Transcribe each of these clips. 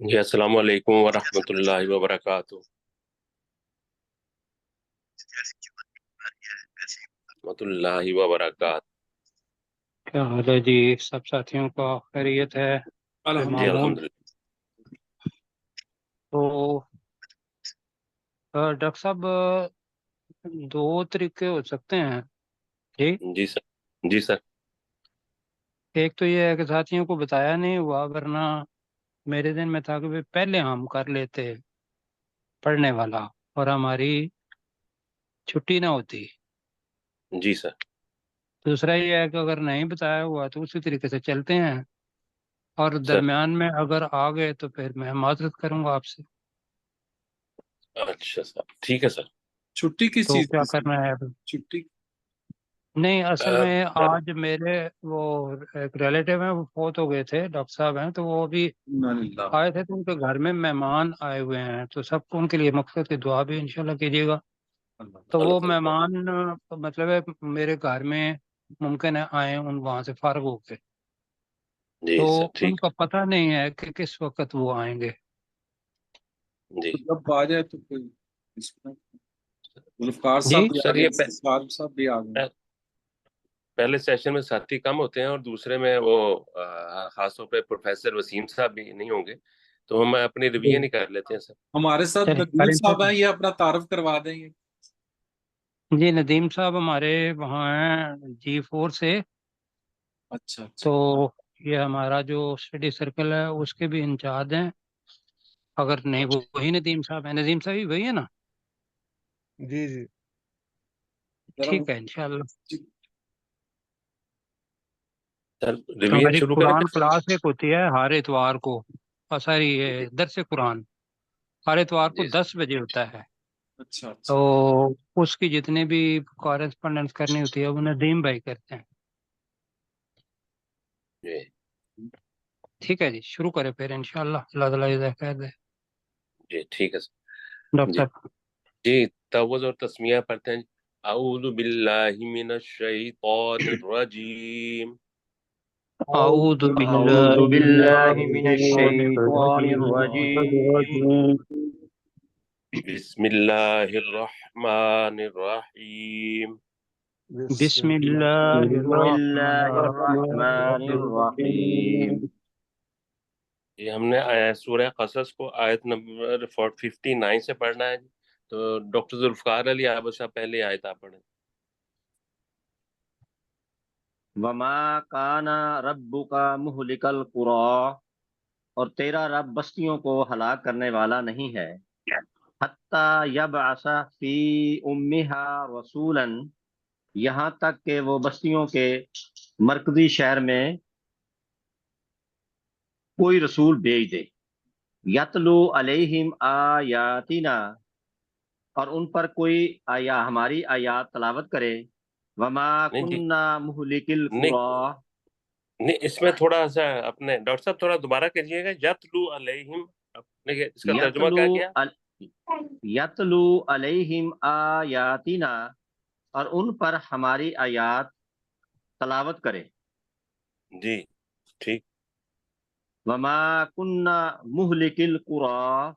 جی السلام علیکم ورحمۃ اللہ وبرکاتہ ورحمۃ اللہ وبرکاتہ۔ کیا حال ہے جی؟ سب ساتھیوں کا خیریت ہے؟ جی معمول الحمدللہ۔ تو ڈاکٹر صاحب، دو طریقے ہو سکتے ہیں جی۔ جی سر، جی سر۔ ایک تو یہ ہے کہ ساتھیوں کو بتایا نہیں ہوا، ورنہ میرے ذہن میں تھا کہ بھی پہلے ہم کر لیتے پڑھنے والا اور ہماری چھٹی نہ ہوتی۔ جی سر۔ دوسرا یہ ہے کہ اگر نہیں بتایا ہوا تو اسی طریقے سے چلتے ہیں، اور سر درمیان میں اگر آ گئے تو پھر میں معذرت کروں گا آپ سے۔ اچھا سر، ٹھیک ہے سر۔ چھٹی کس تو چیز کیا کی کرنا ہے ابھی؟ چھٹی؟ نہیں، اصل میں سر آج میرے وہ ایک ریلیٹیو ہیں، وہ فوت ہو گئے تھے، ڈاکٹر صاحب ہیں، تو وہ ابھی انا للہ آئے تھے، تو ان کے گھر میں مہمان آئے ہوئے ہیں، تو سب کو ان کے لیے مقصد کی دعا بھی انشاءاللہ کیجیے گا۔ تو وہ مہمان مطلب ہے میرے گھر میں ممکن ہے آئیں ان وہاں سے فارغ ہو کے، جی تو سر، ان ٹھیک۔ کا پتہ نہیں ہے کہ کس وقت وہ آئیں گے۔ جی تو جب آ جائے تو پھر اس میں گلفکار جی صاحب بھی آ سر، گئے، یہ صاحب صاحب بھی آ گئے۔ پہلے سیشن میں ساتھی کم ہوتے ہیں، اور دوسرے میں وہ خاص طور پہ پروفیسر وسیم صاحب بھی نہیں ہوں گے، تو ہم اپنی ریویژن ہی کر لیتے ہیں سر۔ ہمارے ساتھ چلیں ندیم کریں صاحب پھر۔ ہیں، یہ اپنا تعارف کروا دیں گے۔ جی ندیم صاحب ہمارے وہاں ہیں G4 سے، اچھا اچھا، تو یہ ہمارا جو اسٹڈی سرکل ہے اس کے بھی انچارج ہیں۔ اگر نہیں وہ وہی ندیم صاحب ہیں، ندیم صاحب ہی وہی ہے نا؟ جی جی ذرا ٹھیک ہے انشاءاللہ۔ سر ریویژن ہماری شروع کریں قرآن پھر؟ کلاس ایک ہوتی ہے ہر اتوار کو، ساری جی درس قرآن ہر اتوار کو جی 10 بجے ہوتا ہے، اچھا تو اچھا، اس کی جتنے بھی کورسپونڈنس کرنی ہوتی ہے وہ ندیم بھائی کرتے ہیں۔ جی ٹھیک ہے جی، شروع کریں پھر انشاءاللہ، اللہ تعالیٰ جزائے خیر دے۔ جی ٹھیک ہے سر۔ ڈاکٹر جی صاحب جی، تعوذ اور تسمیہ پڑھتے ہیں۔ اعوذ باللہ من الشیطان الرجیم، اعوذ أعوذ باللہ من بالله من الشیطان الشيطان الرجيم. بسم اللہ الرحمن الرحیم۔ بسم اللہ بسم الله الرحمن الرحمن الرحيم. الرحیم۔ یہ ہم نے سورہ قصص کو آیت نمبر 59 سے پڑھنا ہے، تو ڈاکٹر ذوالفقار علی عابد صاحب پہلے آیت آپ پڑھیں۔ وما كان ربك مهلك القرى، اور تیرا رب بستیوں کو ہلاک کرنے والا نہیں ہے، حتی یبعث فی امہا رسولا، یہاں تک کہ وہ بستیوں کے مرکزی شہر میں کوئی رسول بھیج دے، یتلو علیہم آیاتنا، اور ان پر کوئی ہماری آیات تلاوت کرے، وما نہیں جی، کننا مہلک نہیں القرى، نہیں، اس میں تھوڑا سا اپنے ڈاکٹر صاحب تھوڑا دوبارہ کہیے گا، یتلو علیہم، اپنے اس کا ترجمہ یتلو کیا کیا؟ یتلو علیہم آیاتنا، اور ان پر ہماری آیات تلاوت کرے، جی ٹھیک۔ وما کننا مہلک القرى،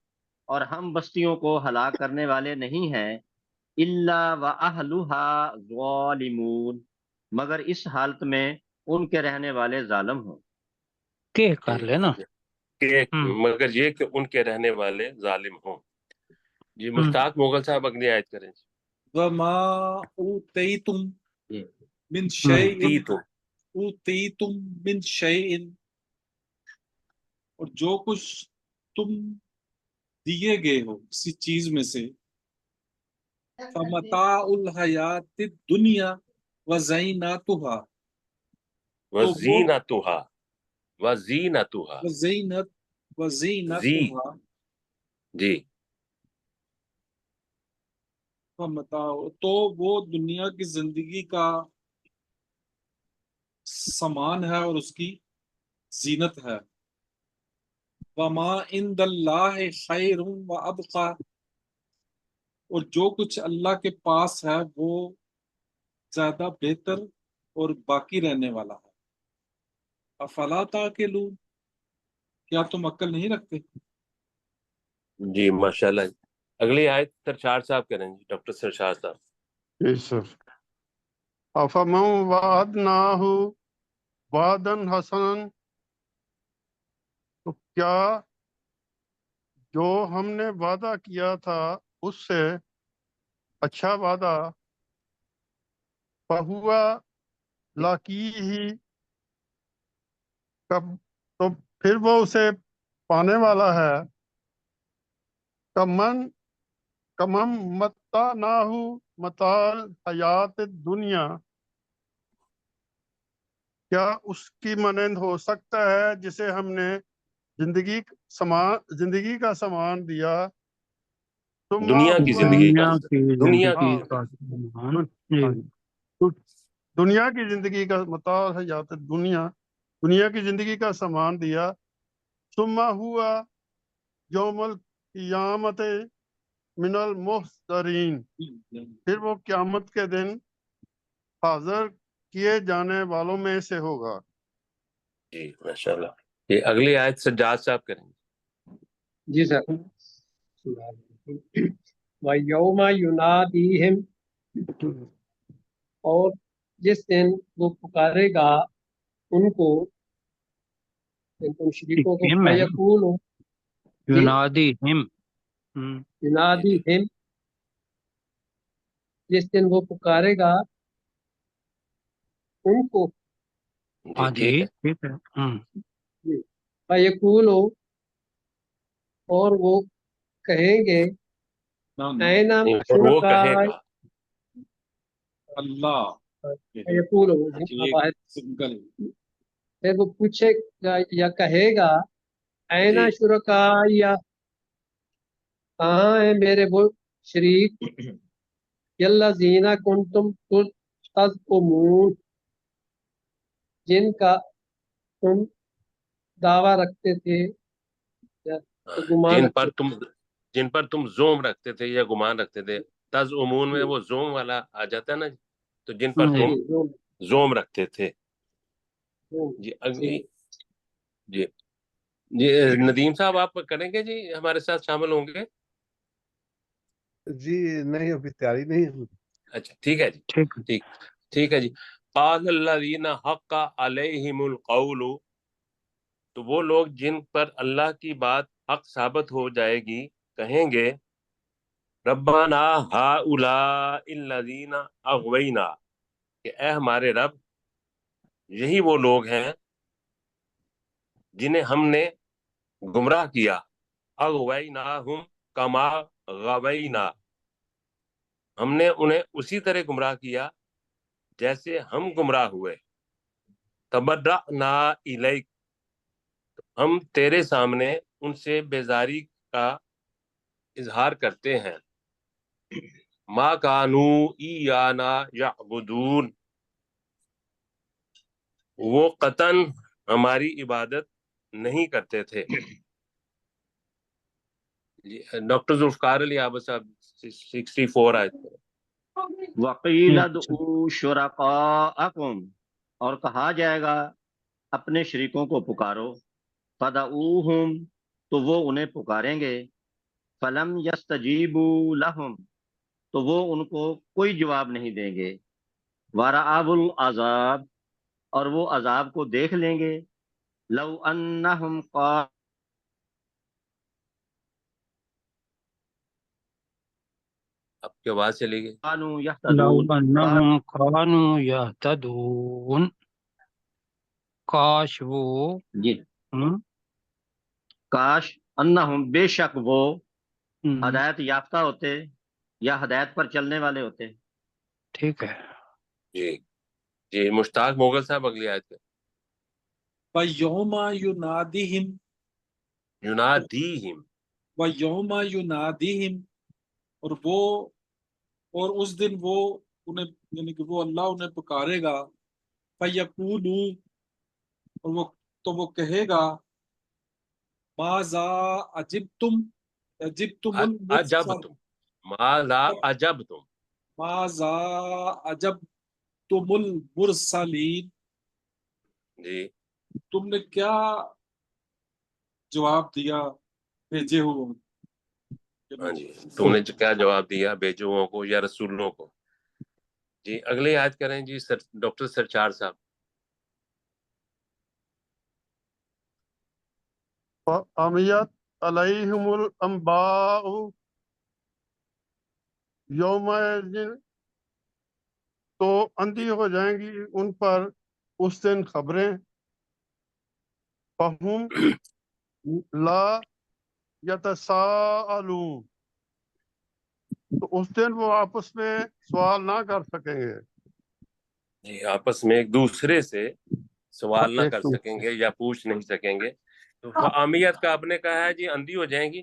اور ہم بستیوں کو ہلاک کرنے والے نہیں ہیں، الا واہلھا ظالمون، مگر اس حالت میں ان کے رہنے والے ظالم ہوں۔ کہ کر لینا۔ کہ ہم مگر یہ کہ ان کے رہنے والے ظالم ہوں۔ جی ہم مشتاق مغل صاحب اگلی آیت کریں۔ وما اوتیتم من شیء، اوتی تو، اوتیتم من شیء، اور جو کچھ تم دیے گئے ہو کسی چیز میں سے، فمتاع الحیات الدنیا وزینتها، تو وہ وزینتها، وزینتها، وزینت زی، وزینتها، جی فمتاع، تو وہ دنیا کی زندگی کا سامان ہے اور اس کی زینت ہے۔ وما عند اللہ خیر وابقى، اور جو کچھ اللہ کے پاس ہے وہ زیادہ بہتر اور باقی رہنے والا ہے۔ افلا تعقلون، کیا تم عقل نہیں رکھتے؟ جی ماشاءاللہ. اگلی آیت سرشار صاحب کریں جی، ڈاکٹر سرشار صاحب. جی سر. افمن وعدناہ وعدا حسنا، تو کیا جو ہم نے وعدہ کیا تھا اس سے اچھا وعدہ، فہوا لاقیہ، کب تو پھر وہ اسے پانے والا ہے، کمن کمم متعناہ متاع الحیات الدنیا، کیا اس کی مانند ہو سکتا ہے جسے ہم نے زندگی کا سامان دیا، ثم دنیا کی ہوا، زندگی کا، دنیا کی دنیا کی زندگی ہاں کا سامان. جی. ہاں جی، تو دنیا کی زندگی کا متاع الحیات الدنیا، دنیا کی زندگی کا سامان دیا، ثم ہوا یوم القیامت من المحضرین، پھر وہ قیامت کے دن حاضر کیے جانے والوں میں سے ہوگا. جی ماشاءاللہ. یہ اگلی آیت سجاد صاحب کریں. جی سر. وَيَوْمَ يُنَادِيهِمْ، اور جس دن وہ پکارے گا ان کو، ان شریکوں کو، ہم ہے نا، فَيَقُولُ، جی، ینادی ہم. جی جی يُنَادِيهِمْ، جس دن وہ پکارے گا ان کو، جی ہاں جی ٹھیک ہے. ٹھیک ہے. جی، فَيَقُولُ، اور وہ کہیں گے، اَيْنَ نہیں، اور وہ کہے شُرَكَائِي، گا. اللہ فَيَقُولُ، یہ سنگل پھر وہ پوچھے گا یا کہے گا، اَيْنَ جی شُرَكَائِي، کہاں ہیں میرے وہ شریک، الَّذِينَ كُنتُمْ تَزْعُمُونَ، جن کا تم دعویٰ رکھتے تھے یا گمان رکھتے تھے. جن پر تم زوم رکھتے تھے یا گمان رکھتے تھے. تزعمون میں جی وہ زوم والا آ جاتا ہے نا جی. تو جن پر جی. تم جی زوم رکھتے تھے. جی اگلی. جی جی ندیم صاحب آپ کریں گے جی، ہمارے ساتھ شامل ہوں گے؟ جی نہیں، ابھی تیاری نہیں ہے. اچھا ٹھیک ہے جی. ٹھیک ہے. ٹھیک ہے جی. قال الذین حق علیہم القول، تو وہ لوگ جن پر اللہ کی بات حق ثابت ہو جائے گی کہیں گے، ربنا ہؤلاء الذین اغوینا، کہ اے ہمارے رب یہی وہ لوگ ہیں جنہیں ہم نے گمراہ کیا. اغویناہم کما غوینا، ہم نے انہیں اسی طرح گمراہ کیا جیسے ہم گمراہ ہوئے. تبرأنا الیک، ہم تیرے سامنے ان سے بیزاری کا اظہار کرتے ہیں. ما کانوا ایانا یعبدون، وہ قطعاً ہماری عبادت نہیں کرتے تھے. ڈاکٹر ذوالفقار علی عابد صاحب 64 آیت. وقیل ادعوا شرکاءکم، اور کہا جائے گا اپنے شریکوں کو پکارو. فدعوہم، تو وہ انہیں پکاریں گے. فلم یستجیبوا لہم، تو وہ ان کو کوئی جواب نہیں دیں گے. ورأوا العذاب، اور وہ عذاب کو دیکھ لیں گے. لو انہم آپ کی آواز چلی گئی. كانوا لو يهتدون، انہم کانوا یہتدون، کاش وہ جی ہم، کاش، انہم، بے شک وہ، ہم، ہدایت یافتہ ہوتے یا ہدایت پر چلنے والے ہوتے. ٹھیک ہے. جی جی مشتاق مغل صاحب اگلی آیت پہ. وَيَوْمَ يُنَادِهِمْ، ینادیہم، وَيَوْمَ يُنَادِهِمْ، اور اس دن وہ انہیں، یعنی کہ وہ اللہ انہیں پکارے گا. فَيَقُولُ، تو وہ کہے گا، ماذا عجبتم، عجبتم المرسل، عجبتم، ماذا عجبتم، ماذا عجبتم المرسلین، جی تم نے کیا جواب دیا بھیجے ہوئے. ہاں جی، تم نے کیا جواب دیا بیجوؤں کو یا رسولوں کو؟ جی اگلی آیت کریں جی ڈاکٹر سرچار صاحب. فَعَمِيَتْ عَلَيْهِمُ الْأَنْبَاءُ یومئذ، تو اندھی ہو جائیں گی ان پر اس دن خبریں. فَهُمْ لا یتساءلون، تو اس دن وہ آپس میں سوال نہ کر سکیں گے. جی آپس میں ایک دوسرے سے سوال نہ ایک کر دوسرے سکیں گے یا پوچھ نہیں سکیں گے. تو فعامیت کا آپ نے کہا ہے جی اندھی ہو جائیں گی،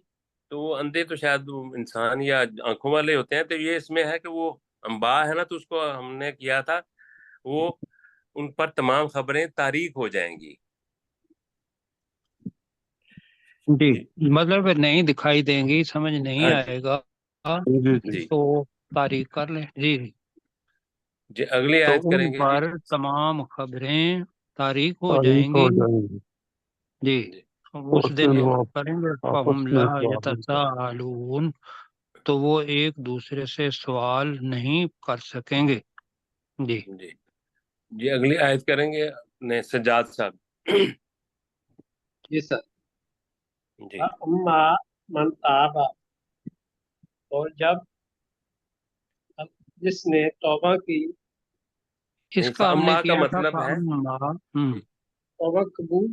تو وہ اندھے تو شاید وہ انسان یا آنکھوں والے ہوتے ہیں، تو یہ اس میں ہے کہ وہ انباء ہے نا، تو اس کو ہم نے کیا تھا وہ ان پر تمام خبریں تاریک ہو جائیں گی. جی جی مطلب نہیں دکھائی دیں گی، سمجھ نہیں ہاں جی آئے گا جی جی جی تو تاریخ کر لیں. جی جی اگلی تو آیت کریں ان گے جی. پر تمام خبریں تاریخ ہو تاریخ جائیں ہو گی. جائیں گی، جی جی اس اس دن دن وہ وہ کریں گے آپس فَهُمْ میں لَا سوال نہیں کر يَتَسَاءَلُونَ، تو وہ ایک دوسرے سے سوال نہیں کر سکیں گے. جی جی جی اگلی آیت کریں گے اپنے سجاد صاحب. جی سر. جی اما من تاب، اور جس نے توبہ کی، اس نہیں کا ہم نے فاما کا کیا تھا مطلب ہے فَأَمَّا جی توبہ قبول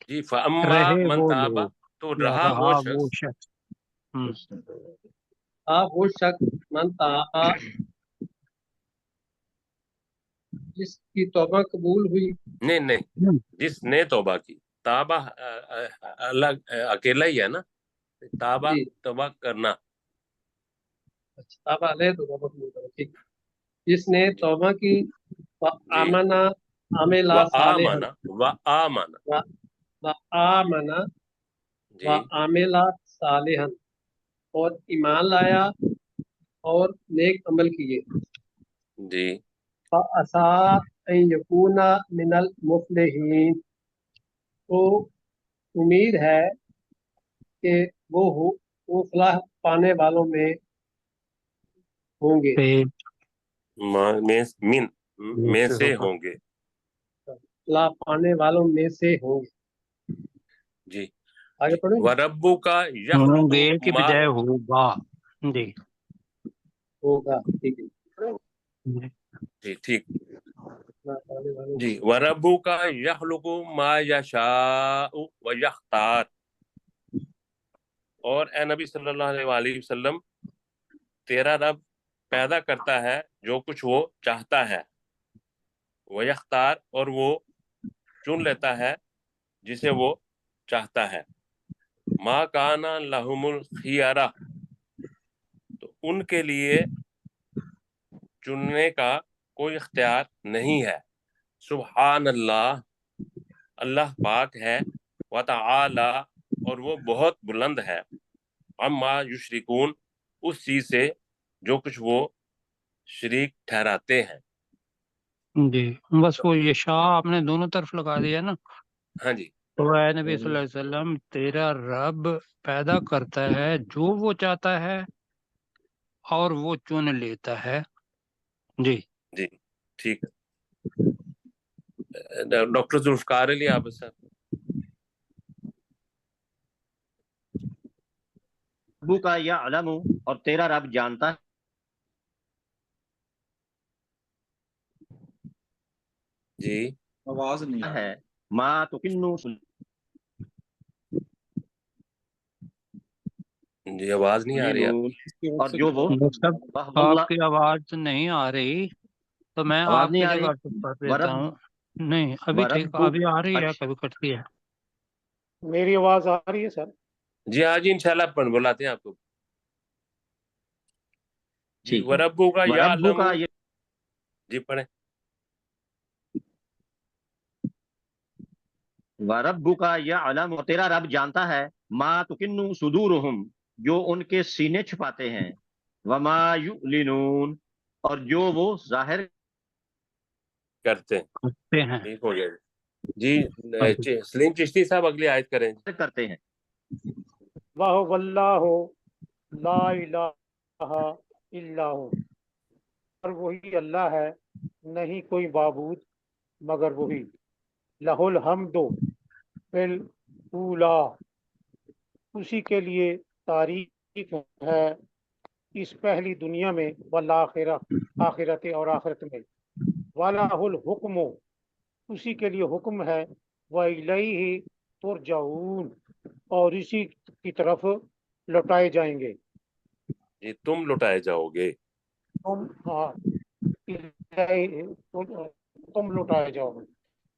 جی فاما رہے من وہ تابا، لوگ تو یا رہا وہ رہا وہ شخص. شخص. وہ شخص من تابا جس کی توبہ قبول ہوئی. نہیں نہیں، جس نے توبہ کی. تابہ الگ اکیلا ہی ہے نا، تابہ جی توبہ کرنا. تابا علیہ تو توبہ قبول کرو. ٹھیک. جس نے جی توبہ کی، جی آمنا عملا صالحا، وآمن وآمن. آمنا و جی عملا صالحا، اور ایمان لایا اور نیک عمل کیے. جی فَعَسَىٰ أَن يَكُونَ مِنَ الْمُفْلِحِينَ، تو امید ہے کہ وہ فلاح پانے والوں میں ہوں گے. میں سے ہوں گے. فلاح پانے والوں میں سے ہوں گے. جی آگے جی پڑھیں گے. وَرَبُّكَ ہوں يَخْلُقُ گے کی مَا. بجائے ہوگا. جی ہوگا. ٹھیک ہے. جی ٹھیک. فلاح پانے والوں جی وَرَبُّكَ يَخْلُقُ مَا يَشَاءُ وَيَخْتَارُ. اور اے نبی صلی اللہ علیہ وآلہ وسلم، تیرا رب پیدا کرتا ہے جو کچھ وہ چاہتا ہے، وَيَخْتَارُ، اور وہ چن لیتا ہے جسے وہ چاہتا ہے. ما کان لہم الخیارہ، تو ان کے لیے چننے کا کوئی اختیار نہیں ہے. سبحان اللہ، اللہ پاک ہے. وتعالی، اور وہ بہت بلند ہے. عما یشرکون، اس چیز سے جو کچھ وہ شریک ٹھہراتے ہیں. جی بس وہ یہ شاہ آپ نے دونوں طرف لگا دیا نا. ہاں جی تو اے نبی صلی اللہ علیہ وسلم، تیرا رب پیدا کرتا ہے جو وہ چاہتا ہے اور وہ چن لیتا ہے. جی جی ٹھیک ہے. ڈاکٹر ذوالفقار علی عابد صاحب. ربو کا یا علم، اور تیرا رب جانتا جی آواز نہیں آ رہی. ہے ما تکنو، جی آواز نہیں آ رہی آپ. اس کی وجہ اور سے جو وہ ڈاکٹر صاحب آپ اللہ، کی آواز نہیں آ رہی، تو میں آواز آپ نہیں کی آ رہی. جگہ سے پڑھ دیتا ورب ہوں. نہیں ابھی ٹھیک، وربو، ابھی آ رہی ہے، اچھا کبھی کٹتی ہے. میری آواز آ رہی ہے سر؟ جی ہاں جی انشاءاللہ بلاتے ہیں آپ کو. جی ٹھیک ہے. وربو کا یا وربو علم. کا یہ جی پڑھیں. وربو کا یا علم، اور تیرا رب جانتا ہے ما تکنو صدورہم، جو ان کے سینے چھپاتے ہیں، وما یعلنون، اور جو وہ ظاہر کرتے ہیں. کرتے ہیں. ٹھیک ہو جائے. جی سلیم چشتی صاحب اگلی آیت کریں. کرتے ہیں. واہ واللہ لا الہ الا ہو، اور وہی اللہ ہے، نہیں کوئی معبود مگر وہی، لہ الحمد فی الاولی، اسی کے لیے تعریف ہے اس پہلی دنیا میں، والآخرہ، آخرت اور آخرت میں، وَلَہ الحکم، اسی کے لیے حکم ہے، وَإِلَیہ ترجعون، اور اسی کی طرف لوٹائے جائیں گے جی تم لوٹائے جاؤ گے. تم، ہاں، تم لوٹائے جاؤ گے،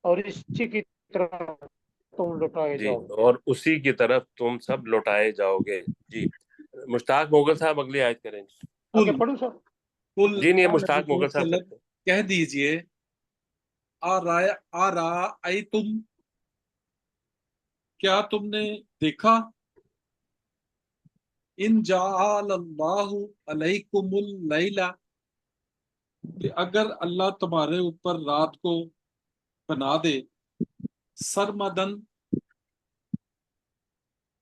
اور اسی کی طرف تم لوٹائے جی جاؤ گے. اور اسی کی طرف تم سب لوٹائے جاؤ گے. جی مشتاق مغل صاحب اگلی آیت کریں. آگے قل پڑھوں سر؟ قل جی نہیں اے نبی مشتاق کریم مغل صلی صاحب اللہ علیہ کرتے ہیں. وسلم کہہ دیجئے، آرأیتم، کیا تم نے دیکھا، ان جعل اللہ علیکم اللیل، کہ اگر اللہ تمہارے اوپر رات کو بنا دے، سرمدن،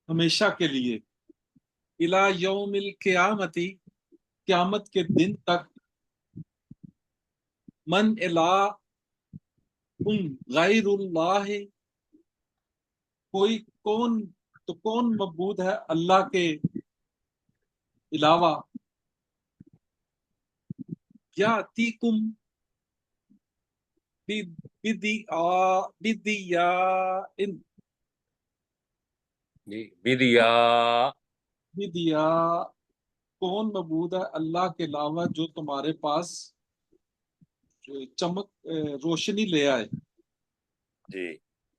ہمیشہ کے لیے، الی یوم القیامتی، قیامت کے دن تک، من الہ غیر اللہ، کون معبود ہے اللہ کے علاوہ، یاتیکم بدیاء، جی بدیا. بدیاء، کون معبود ہے اللہ کے علاوہ جو تمہارے پاس چمک روشنی لے آئے. جی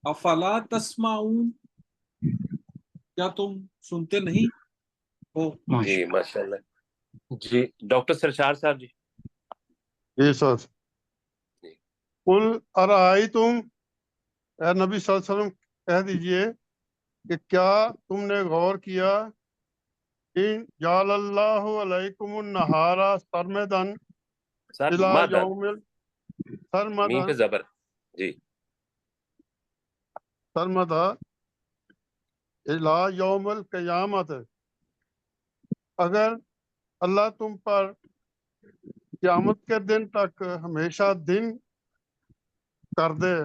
افلا تسمعون، کیا تم سنتے نہیں ہو. جی ماشاء اللہ. جی ڈاکٹر سرشار صاحب جی. جی سر. جی قل ارائیتم، اے نبی صلی اللہ علیہ وسلم کہہ دیجئے کہ کیا تم نے غور کیا، ان جعل اللہ علیکم النہار سرمدن سر الی مدن، یوم میم سرمدن پہ زبر. جی سرمدا الی یوم القیامت، اگر اللہ تم پر قیامت کے دن تک ہمیشہ دن کر دے.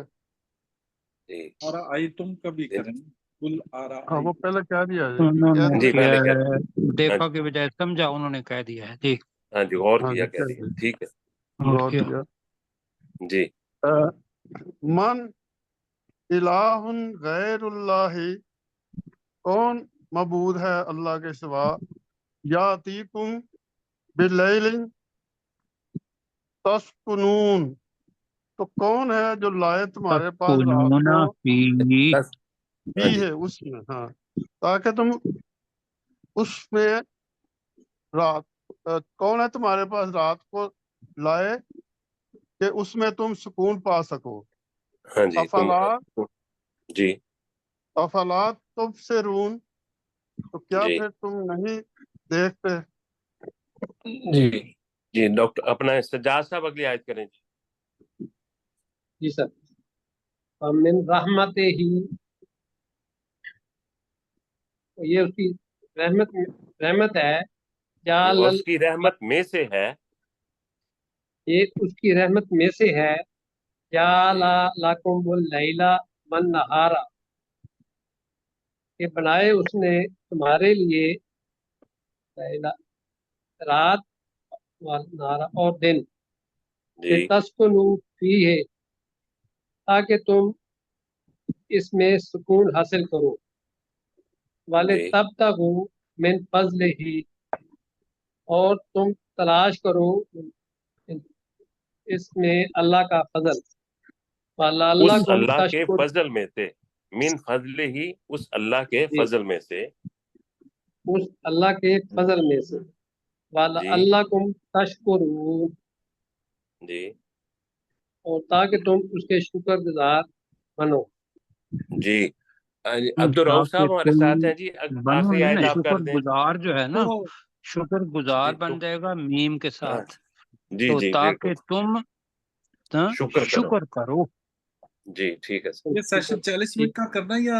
جی ارائیتم کا بھی کریں، قل ہاں ارائیتم. وہ پہلے کہہ دیا ہے انہوں کہہ نے دیا. جی کیا پہلے کہہ ہے، دیں. ہاں دیکھا جی کے بجائے سمجھا انہوں نے کہہ دیا ہے. جی ہاں جی غور ہاں کیا جی کہہ کہہ دیا. دیا ٹھیک ہے. اور غور کیا. کیا. جی من الہ غیر اللہ، کون معبود ہے اللہ کے سوا، یاتیکم باللیل تسکنون، تو کون ہے جو لائے تمہارے پاس رات تسکونون کو فی، بس. بھی ہاں جی ہے اس میں، ہاں، تاکہ تم اس میں رات کون ہے تمہارے پاس رات کو لائے کہ اس میں تم سکون پا سکو. ہاں جی تم. افلا جی افلا تبصرون، تو کیا جی پھر تم نہیں دیکھتے. جی جی ڈاکٹر اپنا سجاد صاحب اگلی آیت کریں. جی جی سر. من رحمت ہی، یہ اس کی رحمت ہے. جی جعل اور اس کی رحمت میں سے ہے. ایک اس کی رحمت میں سے ہے، جعل جی لکم اللیل والنہار، کہ بنائے اس نے تمہارے لیے لیلا، رات، والنہار، اور دن، جی لتسکنوا فیہ، تاکہ تم اس میں سکون حاصل کرو، والے جی تب تک من فضل ہی، اور تم تلاش کرو اس میں اللہ کا فضل، اس وَلَعَلَّكُمْ اللہ کے تشکر، فضل میں سے. من فضل ہی، اس اللہ کے جی، فضل میں سے. اس اللہ کے فضل میں سے، جی وَلَعَلَّكُمْ تشکرون، جی اور تاکہ تم اس کے شکر گزار بنو. جی عبد الرؤف تاکہ صاحب ہمارے تم ساتھ ہیں جی. بنو آخری ہی نا، آیت آپ کر شکر دیں. گزار جو ہے نا، تو شکر گزار جی تو بن جائے گا میم کے ہاں ساتھ. جی تو جی بالکل تاکہ تم شکر کرو. شکر کرو. جی ٹھیک ہے سر. یہ سیشن 40 جی منٹ کا کرنا یا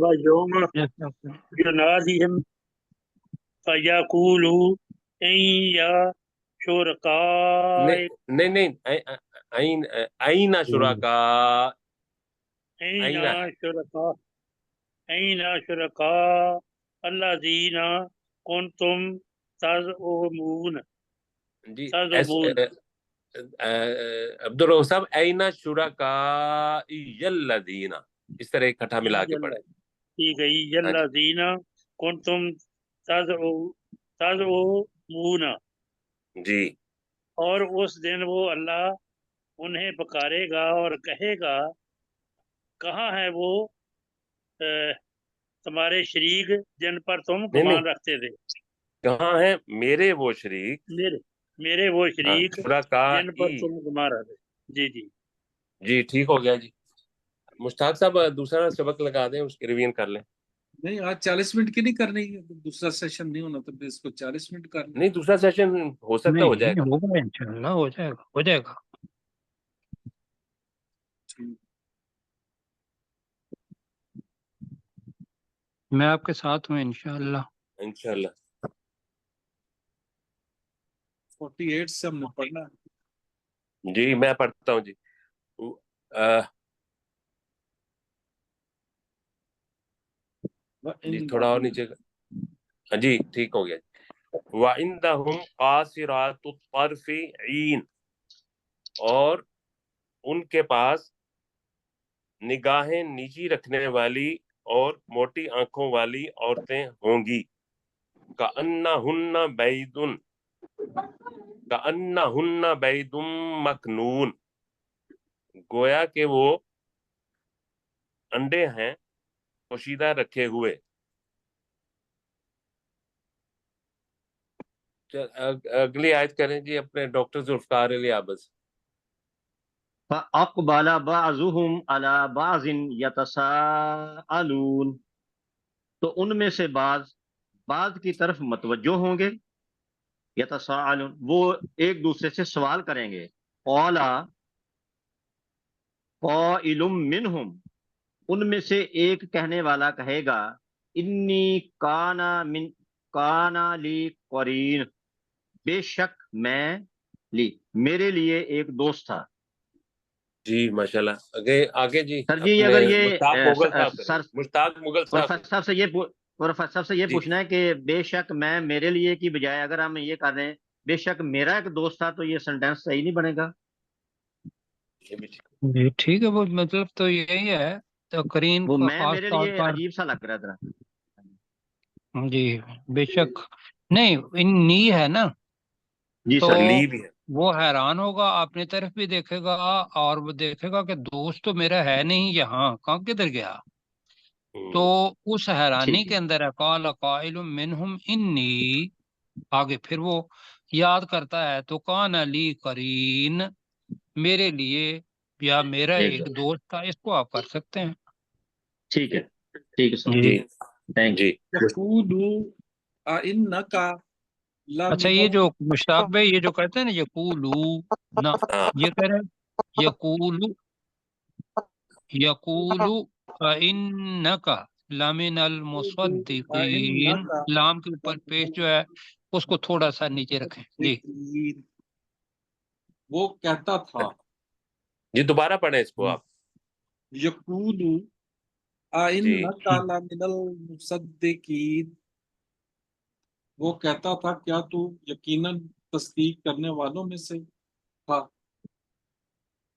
وَيَوْمَ يُنَادِيهِمْ فَيَقُولُ أَيْنَ شُرَكَائِي نہیں نہیں آئین شرکا أَيْنَ آئین ہے شُرَكَائِي أَيْنَ شُرَكَائِي الَّذِينَ كُنتُمْ تَزْعُمُونَ جی تَزْعُمُونَ عبد الرؤوف صاحب آئین شرکائی الذین، اس طرح اکٹھا ملا کے پڑھے. ٹھیک ہے ہاں جی الَّذِينَ كُنتُمْ تَزْعُمُونَ، جی اور اس دن وہ اللہ انہیں پکارے گا اور کہے گا کہاں ہے وہ تمہارے شریک جن پر تم نہیں گمان نہیں رکھتے تھے، کہاں ہیں میرے وہ شریک، میرے وہ شریک جن پر شرکائی. تم گمان رکھتے تھے. جی جی جی ٹھیک ہو گیا جی. مشتاق صاحب دوسرا سبق لگا دیں، اس کی ریویژن کر لیں. نہیں آج 40 منٹ کی نہیں کرنی ہے، دوسرا سیشن نہیں ہونا تو پھر اس کو 40 منٹ کرنا. نہیں دوسرا سیشن ہو سکتا ہو جائے نہیں گا. ہوگا انشاءاللہ، ہو جائے گا ہو جائے گا. میں آپ کے ساتھ ہوں انشاءاللہ. انشاءاللہ. 48 سے ہم نے پڑھنا ہے. جی میں پڑھتا ہوں جی. جی تھوڑا اور نیچے جی ٹھیک ہو گیا. وَعِندَهُمْ قَاصِرَاتُ الطَّرْفِ عِین، اور ان کے پاس نگاہیں نیچی رکھنے والی اور موٹی آنکھوں والی عورتیں ہوں گی. کَأَنَّهُنَّ بَیْضٌ مَکْنُون، گویا کہ وہ انڈے ہیں پوشیدہ رکھے ہوئے. اگلی آیت کریں جی اپنے ڈاکٹر ذوالفقار علی عابد. فَأَقْبَلَ بَعْضُهُمْ عَلَى بَعْضٍ يَتَسَاءَلُونَ، تو ان میں سے بعض کی طرف متوجہ ہوں گے. یتساءلون، وہ ایک دوسرے سے سوال کریں گے. قَالَ قَائِلٌ مِّنْهُمْ، ان میں سے ایک کہنے والا کہے گا انی کان لی قرین، بے شک میرے لیے ایک دوست تھا. جی ماشاءاللہ. آگے جی سر جی اپنے اگر یہ مشتاق مغل صاحب کریں. سر مشتاق مغل صاحب. پروفیسر صاحب سے یہ جی پوچھنا ہے کہ بے شک میں میرے لیے کی بجائے اگر ہم یہ کر رہے ہیں بے شک میرا ایک دوست تھا، تو یہ سینٹینس صحیح نہیں بنے گا. جی ٹھیک ہے، وہ مطلب تو یہی ہے، تقرین وہ کا میں خاص میرے طور لیے پر. عجیب سا لگ رہا تھا. جی بے شک نہیں، انی ہے نا جی تو سر. لی بھی ہے. وہ حیران ہوگا، اپنی طرف بھی دیکھے گا اور وہ دیکھے گا کہ دوست تو میرا ہے نہیں یہاں، کہاں کدھر گیا. تو اس حیرانی ٹھیک ہے. کے اندر ہے قال قائل منہم انی، آگے پھر وہ یاد کرتا ہے تو کان علی قرین، میرے لیے یا میرا ایک دوست تھا. اس کو آپ کر سکتے ہیں. ٹھیک ہے سر. جی جی تھینک یو. جی یقول اِنَّکَ اچھا، لَمِنَ یہ جو مشتاق بھائی یہ جو کہتے ہیں نا یقولو نا، ہاں یہ کہہ رہے ہیں یقولو فإنک لمن المصدقین، اِنَّکَ لام کے اوپر پیش جو ہے اس کو تھوڑا سا نیچے رکھیں. جی وہ کہتا تھا. جی دوبارہ پڑھیں اس کو آپ. یقول جی اِنَّکَ لَمِنَ الْمُصَدِّقِينَ، وہ کہتا تھا کیا تو یقیناً تصدیق کرنے والوں میں سے تھا.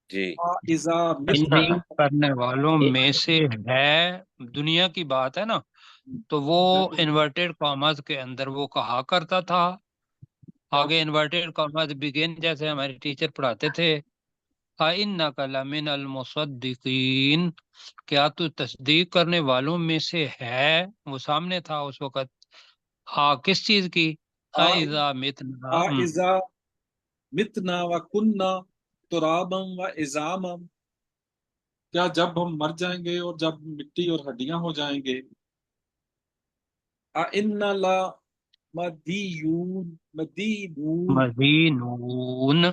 جی اِذَا تصدیق مِتْنَا، کرنے والوں میں سے ہے، دنیا کی بات ہے نا، تو وہ انورٹیڈ کاماز کے اندر وہ کہا کرتا تھا. آگے انورٹیڈ کاماز بگن جیسے ہمارے ٹیچر پڑھاتے تھے، اِنَّکَ لَمِنَ الْمُصَدِّقِينَ، کیا تو تصدیق کرنے والوں میں سے ہے. وہ سامنے تھا اس وقت. کس چیز کی؟ اِذَا مِتْنَا. اِذَا مِتْنَا وَكُنَّا تُرَابًا وَعِظَامًا، کیا جب ہم مر جائیں گے اور جب مٹی اور ہڈیاں ہو جائیں گے. اِنَّا لَمَدِينُونَ، مَدِينُونَ،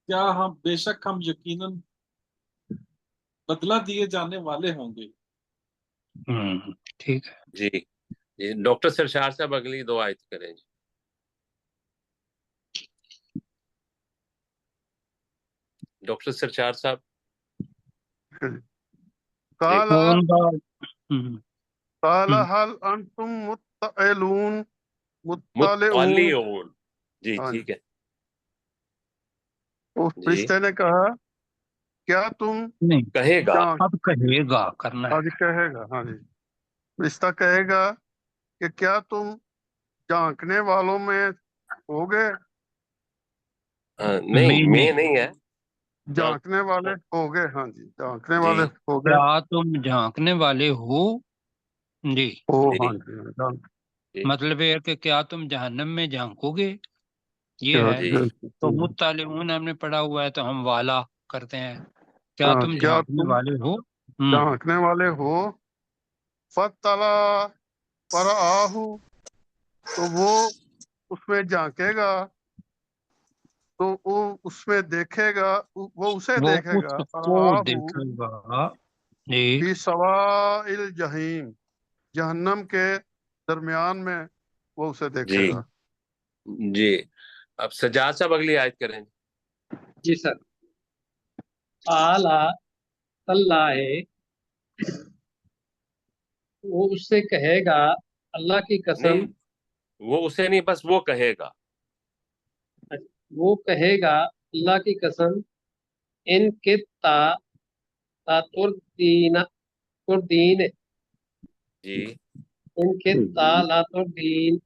کیا ہم بے شک ہم یقیناً بدلہ دیے جانے والے ہوں گے. ٹھیک ہے. جی جی ڈاکٹر سرشار صاحب اگلی 2 آیت کریں جی. ڈاکٹر سرشار صاحب. قال کون بات؟ قال هل انتم مطلعون مطلعون. مطلعون. جی ہاں جی. ٹھیک ہے. اس جی فرشتے نے کہا کیا تم نہیں، کہے گا. جان اب کہے گا کرنا ہاں ہے. جی کہے گا. ہاں جی فرشتہ کہے گا کہ کیا تم جھانکنے والوں میں ہوگے. نہیں میں میں نہیں ہے. جھانکنے والے ہوگے. ہاں جی جھانکنے جی والے ہوگے. کیا تم جھانکنے والے ہو؟ جی، ہو. جی ہاں جی جی مطلب یہ ہے کہ کیا تم جہنم میں جھانکو گے، یہ ہے. جی تو مطلعون ہم نے پڑھا ہوا ہے تو ہم والا کرتے ہیں. کیا ہاں تم کیا جھانکنے تم والے ہو؟ جھانکنے والے ہو. فطلع فرآہ تو وہ اس میں جھانکے گا تو وہ اس میں دیکھے گا وہ اسے وہ دیکھے اس گا. کو فرآہ دیکھے گا. جی فی سواء الجحیم جہنم کے درمیان میں وہ اسے دیکھے جی گا. جی. اب سجاد صاحب اگلی آیت کریں. جی سر. اعلیٰ اللہ ہے، وہ اس سے کہے گا اللہ کی قسم، نہیں وہ اسے نہیں، بس وہ کہے گا. وہ کہے گا اللہ کی قسم، ان کے تردین جی ان کے تردین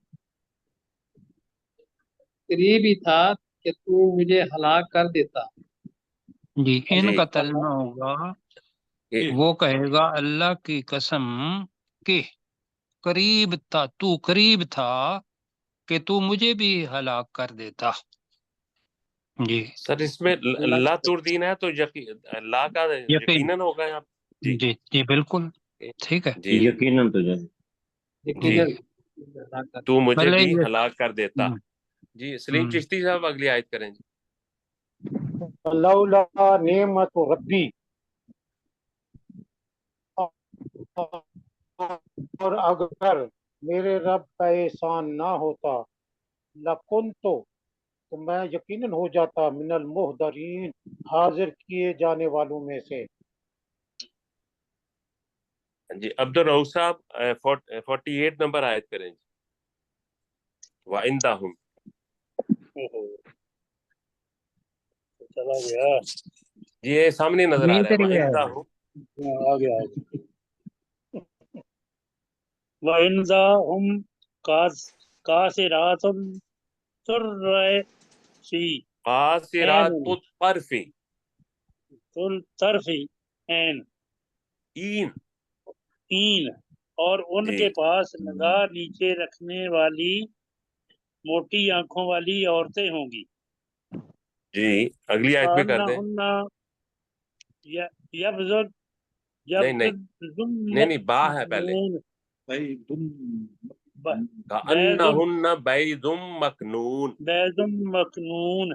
قریب ہی تھا کہ تو مجھے ہلاک کر دیتا. جی، ان جی کا ترجمہ ہوگا یہ- وہ کہے گا اللہ کی قسم کہ قریب تھا، تو قریب تھا کہ تو مجھے بھی ہلاک کر دیتا. جی سر اس میں اللہ لا کی تردین ہے تو لا کا یقین. یقیناً ہوگا یہاں. جی جی جی بالکل ٹھیک ہے. جی یقیناً تو جائے. جی یقیناً ہلاک کر تو مجھے پہلے بھی یہ ہلاک کر دیتا. جی سلیم چشتی صاحب اگلی آیت کریں جی. لولا نعمت ربی، اور اگر میرے رب کا احسان نہ ہوتا، لکنتو تو میں یقیناً ہو جاتا من المحضرین حاضر کیے جانے والوں میں سے. جی عبد الرؤف صاحب 48 نمبر آیت کریں جی. وَعِندَهُمْ. چلا گیا. جی یہ سامنے نظر آ یہی رہا ہے. طریقہ ہے. وَعِندَهُمْ. آ گیا وَإِنْزَا قَاسِرَاتُ الطَّرْفِ قاصرات عَيْنٌ الطرف. طرف عین این، اور ان جی کے پاس نگاہ نیچے رکھنے والی موٹی آنکھوں والی عورتیں ہوں گی. جی اگلی آیت میں کر دیں. کَأَنَّهُنَّ یبزد نہیں نہیں نہیں نہیں با ہے پہلے. کَأَنَّهُنَّ بَيْضٌ مَكْنُونٌ. بیض مکنون،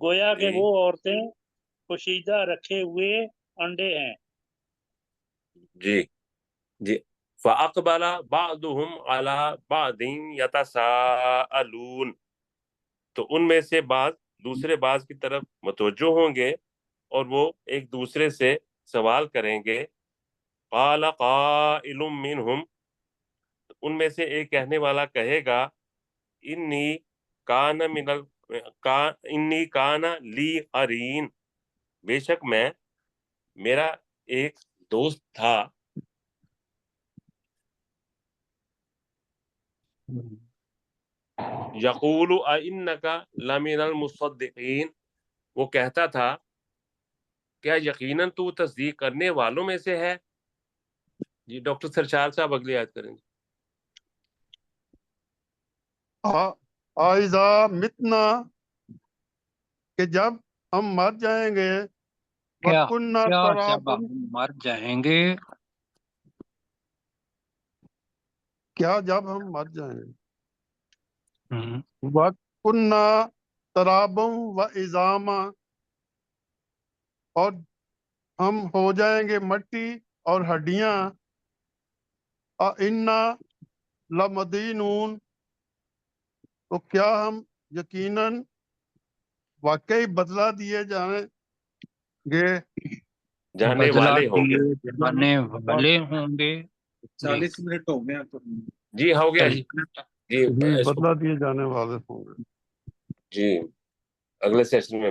گویا کہ جی وہ عورتیں پوشیدہ رکھے ہوئے انڈے ہیں. جی جی. فَأَقْبَلَ بَعْضُهُمْ عَلَى بَعْضٍ يَتَسَاءَلُونَ تو ان میں سے بعض دوسرے بعض کی طرف متوجہ ہوں گے اور وہ ایک دوسرے سے سوال کریں گے. قَالَ قَائِلٌ مِّنْهُمْ ان میں سے ایک کہنے والا کہے گا انی کان لی قرین بے شک میرا ایک دوست تھا. یقول اِنَّکَ لَمِنَ الْمُصَدِّقِینَ وہ کہتا تھا کیا یقیناً تو تصدیق کرنے والوں میں سے ہے. جی ڈاکٹر سرشار صاحب اگلی آیت کریں گے. آئزہ متنا کہ جب ہم مر جائیں گے کیا وکننا کیا جب ترابن ہم مر جائیں گے. کیا جب ہم مر جائیں گے ہم، وکننا ترابن و اظاما اور ہم ہو جائیں گے مٹی اور ہڈیاں انا لمدینون، تو کیا ہم یقیناً واقعی بدلہ دیے جائیں گے، جانے بدلہ والے ہوں گے۔ دیے جانے والے ہوں گے۔ جی 40 منٹ ہو گئے ہیں تو جی ہو گیا جی، 40 منٹ۔ جی اس کو بدلہ دیے جانے والے ہوں گے۔ جی اگلے سیشن میں